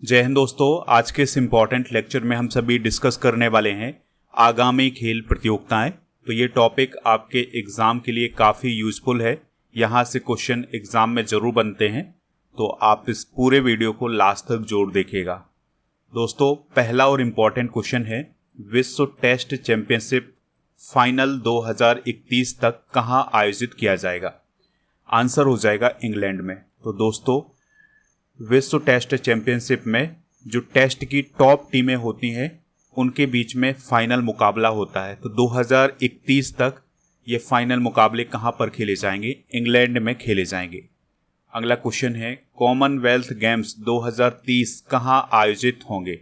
जय हिंद दोस्तों। आज के इस इम्पॉर्टेंट लेक्चर में हम सभी डिस्कस करने वाले हैं आगामी खेल प्रतियोगिताएं। तो ये टॉपिक आपके एग्ज़ाम के लिए काफ़ी यूज़फुल है। यहाँ से क्वेश्चन एग्ज़ाम में ज़रूर बनते हैं, तो आप इस पूरे वीडियो को लास्ट तक जोड़ देखिएगा। दोस्तों, पहला और इम्पॉर्टेंट क्वेश्चन है, विश्व टेस्ट चैंपियनशिप फाइनल 2021 तक कहाँ आयोजित किया जाएगा? आंसर हो जाएगा इंग्लैंड में। तो दोस्तों, विश्व टेस्ट चैंपियनशिप में जो टेस्ट की टॉप टीमें होती हैं उनके बीच में फाइनल मुकाबला होता है। तो 2021 तक ये फाइनल मुकाबले कहाँ पर खेले जाएंगे? इंग्लैंड में खेले जाएंगे। अगला क्वेश्चन है, कॉमनवेल्थ गेम्स 2030 कहाँ आयोजित होंगे?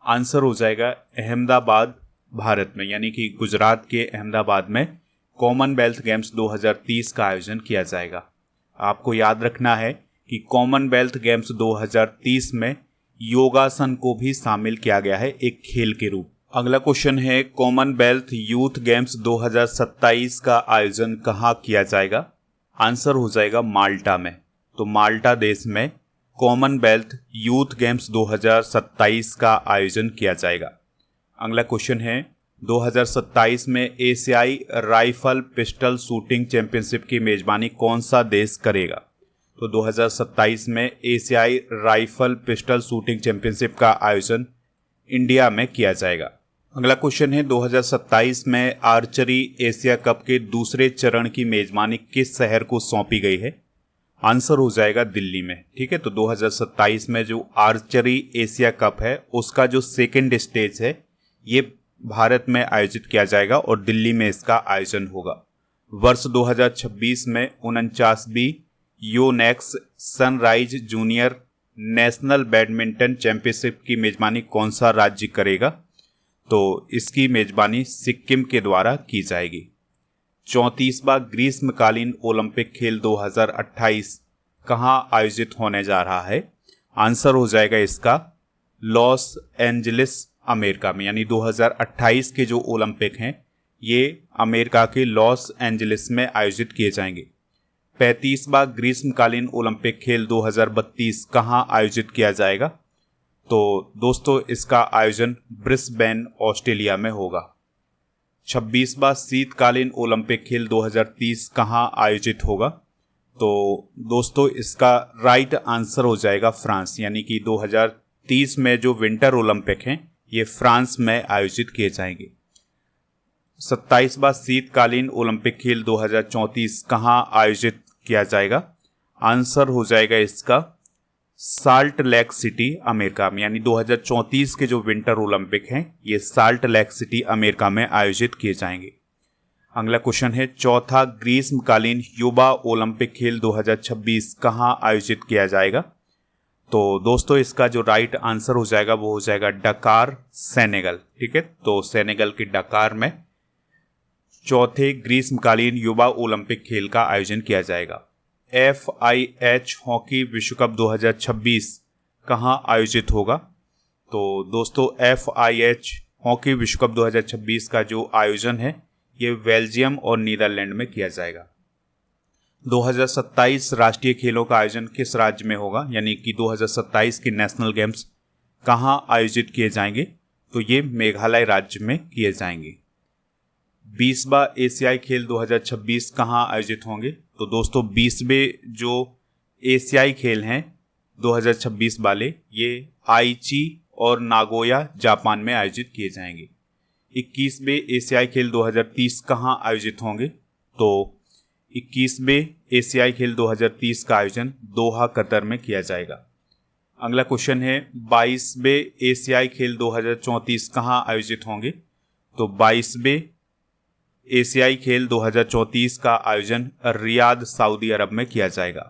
आंसर हो जाएगा अहमदाबाद, भारत में, यानी कि गुजरात के अहमदाबाद में कॉमनवेल्थ गेम्स 2030 का आयोजन किया जाएगा। आपको याद रखना है कि कॉमनवेल्थ गेम्स 2030 में योगासन को भी शामिल किया गया है एक खेल के रूप। अगला क्वेश्चन है, कॉमनवेल्थ यूथ गेम्स 2027 का आयोजन कहाँ किया जाएगा? आंसर हो जाएगा माल्टा में। तो माल्टा देश में कॉमनवेल्थ यूथ गेम्स 2027 का आयोजन किया जाएगा। अगला क्वेश्चन है, 2027 में एशियाई राइफल पिस्टल शूटिंग चैंपियनशिप की मेजबानी कौन सा देश करेगा? तो 2027 में एशियाई राइफल पिस्टल शूटिंग चैंपियनशिप का आयोजन इंडिया में किया जाएगा। अगला क्वेश्चन है, 2027 में आर्चरी एशिया कप के दूसरे चरण की मेजबानी किस शहर को सौंपी गई है? आंसर हो जाएगा दिल्ली में। ठीक है, तो 2027 में जो आर्चरी एशिया कप है उसका जो सेकेंड स्टेज है ये भारत में आयोजित किया जाएगा और दिल्ली में इसका आयोजन होगा। वर्ष 2026 में 49वीं Yonex sunrise junior national badminton championship की मेजबानी कौन सा राज्य करेगा? तो इसकी मेजबानी सिक्किम के द्वारा की जाएगी। 34वां ग्रीष्मकालीन ओलंपिक खेल 2028 कहाँ आयोजित होने जा रहा है? आंसर हो जाएगा इसका लॉस एंजलिस, अमेरिका में, यानी 2028 के जो ओलंपिक हैं ये अमेरिका के लॉस एंजलिस में आयोजित किए जाएंगे। 35वां ग्रीष्मकालीन ओलंपिक खेल 2032 कहाँ आयोजित किया जाएगा? तो दोस्तों, इसका आयोजन ब्रिस्बेन, ऑस्ट्रेलिया में होगा। 26वां शीतकालीन ओलंपिक खेल 2030 कहाँ आयोजित होगा? तो दोस्तों, इसका राइट आंसर हो जाएगा फ्रांस, यानी कि 2030 में जो विंटर ओलंपिक हैं ये फ्रांस में आयोजित किए जाएंगे। 27वां शीतकालीन ओलंपिक खेल 2034 कहाँ आयोजित किया जाएगा? आंसर हो जाएगा इसका साल्ट लेक सिटी, अमेरिका में, यानी 2034 के जो विंटर ओलंपिक हैं ये साल्ट लेक सिटी, अमेरिका में आयोजित किए जाएंगे। अगला क्वेश्चन है, चौथा ग्रीष्मकालीन युवा ओलंपिक खेल 2026 कहाँ आयोजित किया जाएगा? तो दोस्तों, इसका जो राइट आंसर हो जाएगा वो हो जाएगा डकार, सेनेगल। ठीक है, तो सेनेगल के डकार में चौथे ग्रीष्मकालीन युवा ओलंपिक खेल का आयोजन किया जाएगा। FIH हॉकी विश्व कप 2026 कहाँ आयोजित होगा? तो दोस्तों, FIH हॉकी विश्व कप 2026 का जो आयोजन है ये बेल्जियम और नीदरलैंड में किया जाएगा। 2027 राष्ट्रीय खेलों का आयोजन किस राज्य में होगा, यानी कि 2027 के नेशनल गेम्स कहाँ आयोजित किए जाएंगे? तो ये मेघालय राज्य में किए जाएंगे। 20वां एशियाई खेल 2026 कहाँ आयोजित होंगे? तो दोस्तों, 20वें जो एशियाई खेल हैं 2026 वाले ये आईची और नागोया, जापान में आयोजित किए जाएंगे। 21वें एशियाई खेल 2030 कहाँ आयोजित होंगे? तो 21वें एशियाई खेल 2030 का आयोजन दोहा, कतर में किया जाएगा। अगला क्वेश्चन है, 22वें एशियाई खेल 2034 कहाँ आयोजित होंगे? तो 22वें एशियाई खेल 2034 का आयोजन रियाद, सऊदी अरब में किया जाएगा।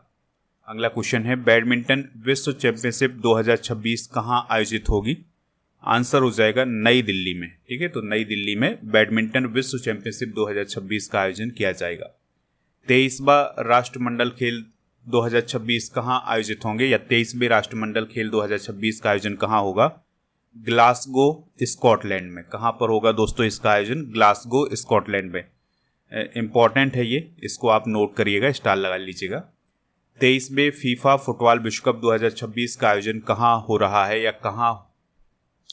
अगला क्वेश्चन है, बैडमिंटन विश्व चैंपियनशिप 2026 कहाँ आयोजित होगी? आंसर हो जाएगा नई दिल्ली में। ठीक है, तो नई दिल्ली में बैडमिंटन विश्व चैंपियनशिप 2026 का आयोजन किया जाएगा। 23वां राष्ट्रमंडल खेल 2026 कहाँ आयोजित होंगे, या 23वें राष्ट्रमंडल खेल 2026 का आयोजन कहाँ होगा? ग्लासगो, स्कॉटलैंड में। कहाँ पर होगा दोस्तों इसका आयोजन? ग्लासगो, स्कॉटलैंड में। इंपॉर्टेंट है ये, इसको आप नोट करिएगा, स्टार लगा लीजिएगा। 23वें फीफा फुटबॉल विश्व कप 2026 का आयोजन कहाँ हो रहा है या कहाँ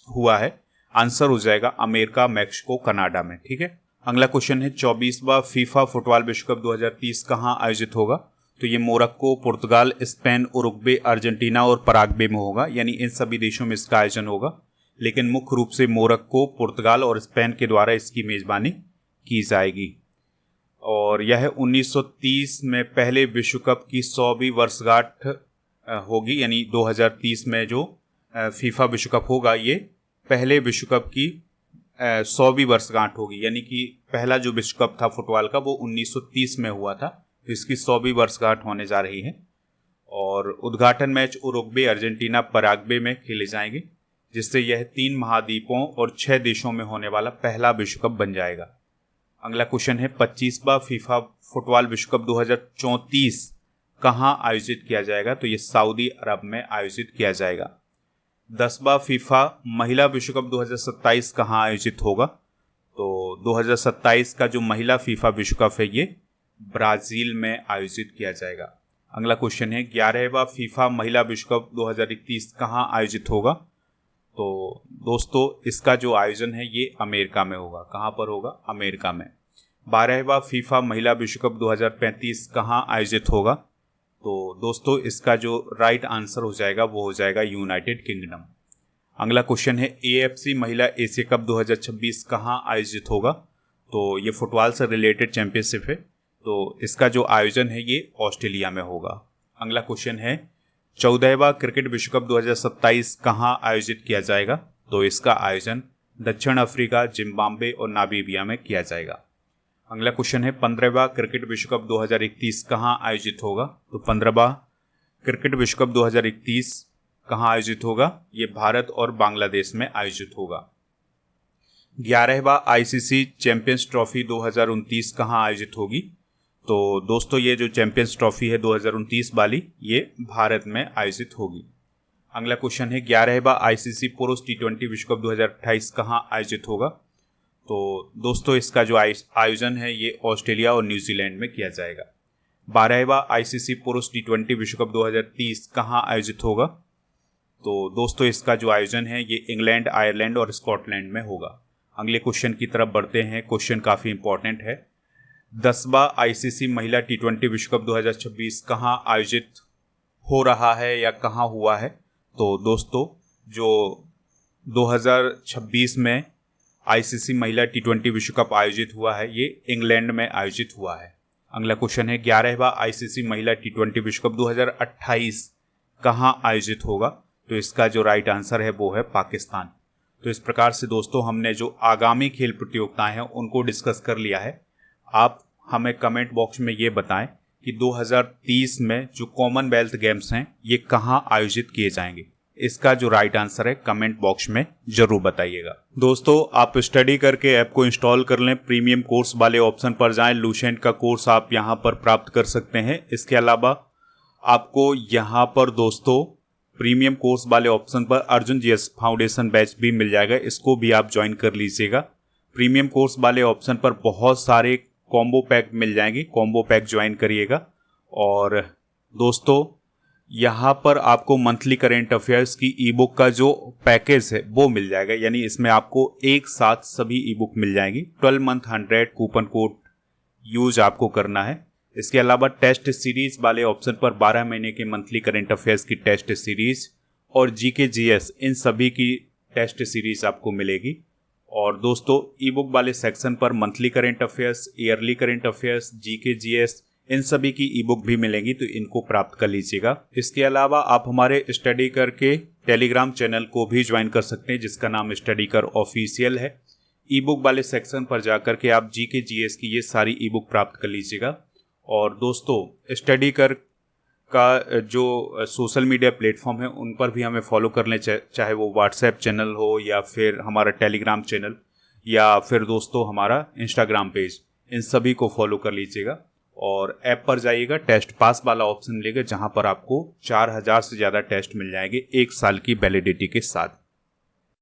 हुआ है? आंसर हो जाएगा अमेरिका, मैक्सिको, कनाडा में। ठीक है। अगला क्वेश्चन है 24वां फीफा फुटबॉल विश्व कप 2030 कहाँ आयोजित होगा? तो ये मोरक्को, पुर्तगाल, स्पेन, उरुग्वे, अर्जेंटीना और पराग्वे में होगा, यानी इन सभी देशों में इसका आयोजन होगा। लेकिन मुख्य रूप से मोरक्को, पुर्तगाल और स्पेन के द्वारा इसकी मेजबानी की जाएगी। और यह 1930 में पहले विश्व कप की 100वीं वर्षगांठ होगी, यानी 2030 में जो फीफा विश्व कप होगा ये पहले विश्व कप की 100वीं वर्षगांठ होगी, यानी कि पहला जो विश्व कप था फुटबॉल का वो 1930 में हुआ था, तो इसकी 100वीं वर्षगांठ होने जा रही है। और उद्घाटन मैच उरुग्वे, अर्जेंटीना, पराग्वे में खेले जाएंगे, जिससे यह 3 महाद्वीपों और 6 देशों में होने वाला पहला विश्व कप बन जाएगा। अगला क्वेश्चन है 25वां फीफा फुटबॉल विश्व कप 2034 कहाँ आयोजित किया जाएगा? तो ये सऊदी अरब में आयोजित किया जाएगा। 10वां फीफा महिला विश्व कप 2027 कहाँ आयोजित होगा? तो 2027 का जो महिला फीफा विश्व कप है ये ब्राजील में आयोजित किया जाएगा। अगला क्वेश्चन है 11वां फीफा महिला विश्व कप 2021 कहाँ आयोजित होगा? तो दोस्तों इसका जो आयोजन है ये अमेरिका में होगा। कहाँ पर होगा? अमेरिका में। 12वां फीफा महिला विश्व कप 2035 कहाँ आयोजित होगा? तो दोस्तों इसका जो राइट आंसर हो जाएगा वो हो जाएगा यूनाइटेड किंगडम। अगला क्वेश्चन है AFC महिला एशिया कप 2026 कहाँ आयोजित होगा? तो ये फुटबॉल से रिलेटेड चैंपियनशिप है, तो इसका जो आयोजन है ये ऑस्ट्रेलिया में होगा। अगला क्वेश्चन है 14वां क्रिकेट विश्व कप 2027 कहाँ आयोजित किया जाएगा? तो इसका आयोजन दक्षिण अफ्रीका, जिम्बाब्वे और नामीबिया में किया जाएगा। अगला क्वेश्चन है 15वां क्रिकेट विश्व कप 2021 कहाँ आयोजित होगा? तो 15वां क्रिकेट विश्व कप 2021 कहाँ आयोजित होगा? ये भारत और बांग्लादेश में आयोजित होगा। 11वां ICC चैंपियंस ट्रॉफी 2029 कहाँ आयोजित होगी? तो दोस्तों ये जो चैंपियंस ट्रॉफी है 2029 वाली ये भारत में आयोजित होगी। अगला क्वेश्चन है 11वां ICC पुरुष T20 विश्व कप 2028 कहाँ आयोजित होगा? तो दोस्तों इसका जो आयोजन है ये ऑस्ट्रेलिया और न्यूजीलैंड में किया जाएगा। 12वां ICC पुरुष T20 विश्व कप 2030 कहाँ आयोजित होगा? तो दोस्तों इसका जो आयोजन है ये इंग्लैंड, आयरलैंड और स्कॉटलैंड में होगा। अगले क्वेश्चन की तरफ बढ़ते हैं। क्वेश्चन काफ़ी इंपॉर्टेंट है। 10वां ICC महिला T20 विश्व कप 2026 कहाँ आयोजित हो रहा है या कहाँ हुआ है? तो दोस्तों जो 2026 में ICC महिला T20 विश्व कप आयोजित हुआ है ये इंग्लैंड में आयोजित हुआ है। अगला क्वेश्चन है 11वां ICC महिला T20 विश्व कप 2028 कहाँ आयोजित होगा? तो इसका जो राइट आंसर है वो है पाकिस्तान। तो इस प्रकार से दोस्तों हमने जो आगामी खेल प्रतियोगिताएं हैं उनको डिस्कस कर लिया है। आप हमें कमेंट बॉक्स में ये बताएं कि 2030 में जो कॉमनवेल्थ गेम्स हैं ये कहाँ आयोजित किए जाएंगे। इसका जो राइट आंसर है कमेंट बॉक्स में जरूर बताइएगा। दोस्तों आप स्टडी करके ऐप को इंस्टॉल कर लें। प्रीमियम कोर्स वाले ऑप्शन पर जाएं। लुसेंट का कोर्स आप यहाँ पर प्राप्त कर सकते हैं। इसके अलावा आपको यहाँ पर दोस्तों प्रीमियम कोर्स वाले ऑप्शन पर अर्जुन GS फाउंडेशन बैच भी मिल जाएगा, इसको भी आप ज्वाइन कर लीजिएगा। प्रीमियम कोर्स वाले ऑप्शन पर बहुत सारे कॉम्बो पैक मिल जाएंगे, कॉम्बो पैक ज्वाइन करिएगा। और दोस्तों यहाँ पर आपको मंथली करेंट अफेयर्स की ई बुक का जो पैकेज है वो मिल जाएगा, यानी इसमें आपको एक साथ सभी ई बुक मिल जाएंगी। 12 मंथ 100 कूपन कोड यूज आपको करना है। इसके अलावा टेस्ट सीरीज वाले ऑप्शन पर 12 महीने के मंथली करेंट अफेयर्स की टेस्ट सीरीज और GK GS इन सभी की टेस्ट सीरीज आपको मिलेगी। और दोस्तों ई बुक वाले सेक्शन पर monthly current affairs, yearly current affairs, GK GS इन सभी की ई बुक भी मिलेंगी, तो इनको प्राप्त कर लीजिएगा। इसके अलावा आप हमारे स्टडी करके टेलीग्राम चैनल को भी ज्वाइन कर सकते हैं जिसका नाम स्टडी कर ऑफिशियल है। ई बुक वाले सेक्शन पर जाकर के आप GK GS की ये सारी ई बुक प्राप्त कर लीजिएगा। और दोस्तों स्टडी कर का जो सोशल मीडिया प्लेटफॉर्म है उन पर भी हमें फॉलो कर लें, चाहे वो व्हाट्सएप चैनल हो या फिर हमारा टेलीग्राम चैनल या फिर दोस्तों हमारा इंस्टाग्राम पेज, इन सभी को फॉलो कर लीजिएगा। और ऐप पर जाइएगा, टेस्ट पास वाला ऑप्शन मिलेगा जहां पर आपको 4000 से ज़्यादा टेस्ट मिल जाएंगे 1 साल की वैलिडिटी के साथ।